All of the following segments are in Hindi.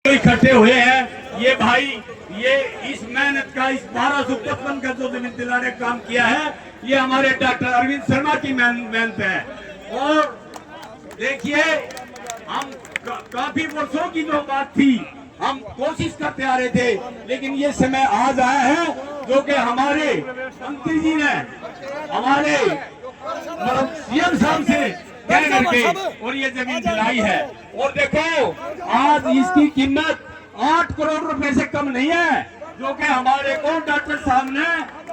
इकट्ठे हुए हैं ये भाई, ये इस मेहनत का, इस 1255 का जो जमीन दिलाने काम किया है, ये हमारे डॉक्टर अरविंद शर्मा की मेहनत है। और देखिए, हम काफी वर्षों की जो बात थी, हम कोशिश करते आ रहे थे, लेकिन ये समय आज आया है जो कि हमारे मंत्री जी ने हमारे सीएम साहब से कह करके और ये जमीन दिलाई है। और देखो, आज इसकी कीमत 8 करोड़ रुपए से कम नहीं है, जो कि हमारे को डॉक्टर साहब ने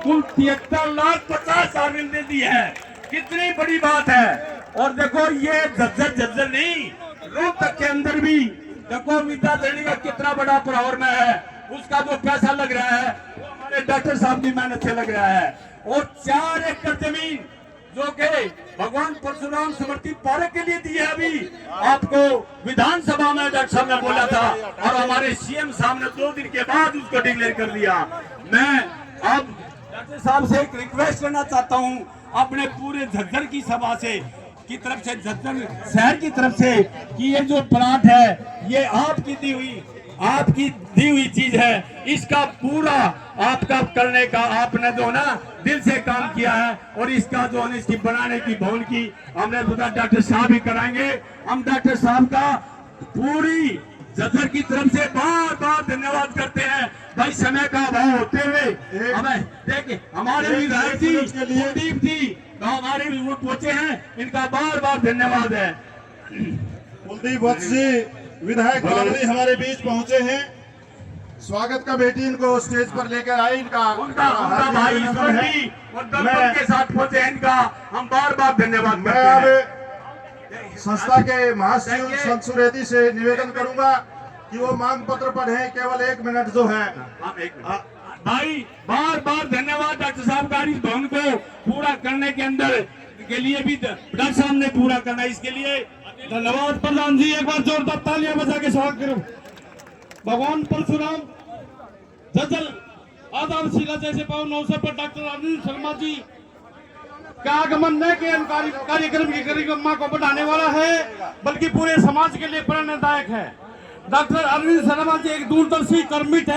कुल 73,50,000 दे दी है। कितनी बड़ी बात है। और देखो, ये झज्जर नहीं, रोहतक के अंदर भी देखो विद्याधरी का कितना बड़ा प्रावरण है, उसका जो पैसा लग रहा है वो हमारे डॉक्टर साहब की मेहनत से लग रहा है। और 4 एकड़ जमीन जो कि भगवान परशुराम स्मृति पार्क के लिए दी है, अभी आपको विधानसभा में डॉक्टर साहब ने बोला था, और हमारे सीएम साहब ने 2 दिन के बाद उसको डिक्लेयर कर दिया। मैं अब डॉक्टर साहब से एक रिक्वेस्ट करना चाहता हूं, अपने पूरे झज्जर की सभा से की तरफ से, झज्जर शहर की तरफ से, कि ये जो प्लाट है ये आपकी दी हुई चीज है, इसका पूरा आपका करने का आपने जो ना दिल से काम किया है, और इसका जो है इसकी बनाने की भवन की हमने डॉक्टर साहब ही कराएंगे। हम डॉक्टर साहब का पूरी झज्जर की तरफ से बार बार धन्यवाद करते हैं। भाई, समय का अभाव होते हुए हमें देखिए, हमारे विधायक जी कुलदीप जी तो हमारे भी वो पहुंचे हैं, इनका बार बार धन्यवाद है। कुलदीप वत्स जी विधायक कॉलोनी हमारे बीच पहुंचे हैं। स्वागत का बेटी इनको स्टेज पर लेकर आई, उनका भाई ईश्वर जी और दलपत के साथ पहुंचे हैं, इनका हम बार बार धन्यवाद करते हैं। संस्था के महासचिव संत सुरेती से निवेदन करूंगा कि वो मांग पत्र पढ़े, केवल 1 मिनट जो है। भाई, बार बार धन्यवाद डॉक्टर साहब का, इस भवन को पूरा करने के अंदर के लिए भी डॉक्टर साहब ने पूरा करना, इसके लिए धन्यवाद। प्रधान जी, एक बार जोरदार तालियां बजा के स्वागत करो। भगवान परशुराम झज्जर आधारशिला जैसे पावन अवसर पर डॉक्टर अरविंद शर्मा जी का आगमन न केवल कार्यक्रम की गरिमा को बढ़ाने वाला है, बल्कि पूरे समाज के लिए प्रेरणादायक है। डॉक्टर अरविंद शर्मा जी एक दूरदर्शी, कर्मित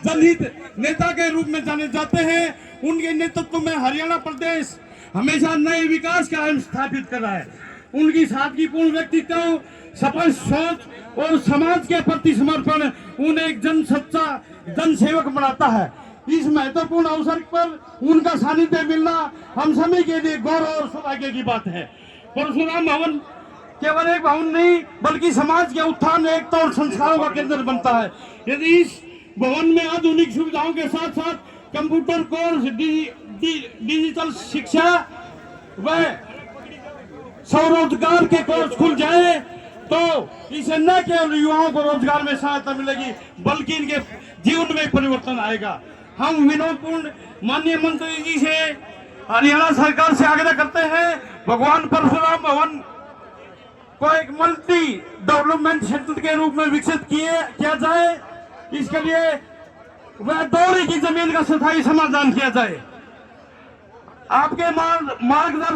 जनहित नेता के रूप में जाने जाते हैं। उनके नेतृत्व में हरियाणा प्रदेश हमेशा नए विकास का आयाम स्थापित कर रहा है। उनकी सादगीपूर्ण व्यक्तित्व, सफल सोच और समाज के प्रति समर्पण उन्हें एक सच्चा जन सेवक बनाता है। इस महत्वपूर्ण अवसर पर उनका सानिध्य मिलना हम सभी के लिए गौरव और सौभाग्य की बात है। परशुराम भवन केवल एक भवन नहीं, बल्कि समाज के उत्थान, एकता और संस्कारों का केंद्र बनता है। यदि इस भवन में आधुनिक सुविधाओं के साथ साथ कंप्यूटर कोर्स, डिजिटल शिक्षा व स्वरोजगार के कोर्स खुल जाए, तो इसे न केवल युवाओं को रोजगार में सहायता मिलेगी, बल्कि इनके जीवन में परिवर्तन आएगा। हम विनोदपूर्ण माननीय मंत्री जी से, हरियाणा सरकार से आग्रह करते हैं, भगवान परशुराम भवन को एक मल्टी डेवलपमेंट सेंटर के रूप में विकसित किया जाए। इसके लिए वह दौरे की जमीन का स्थायी समाधान किया जाए। आपके मार्गदर्शन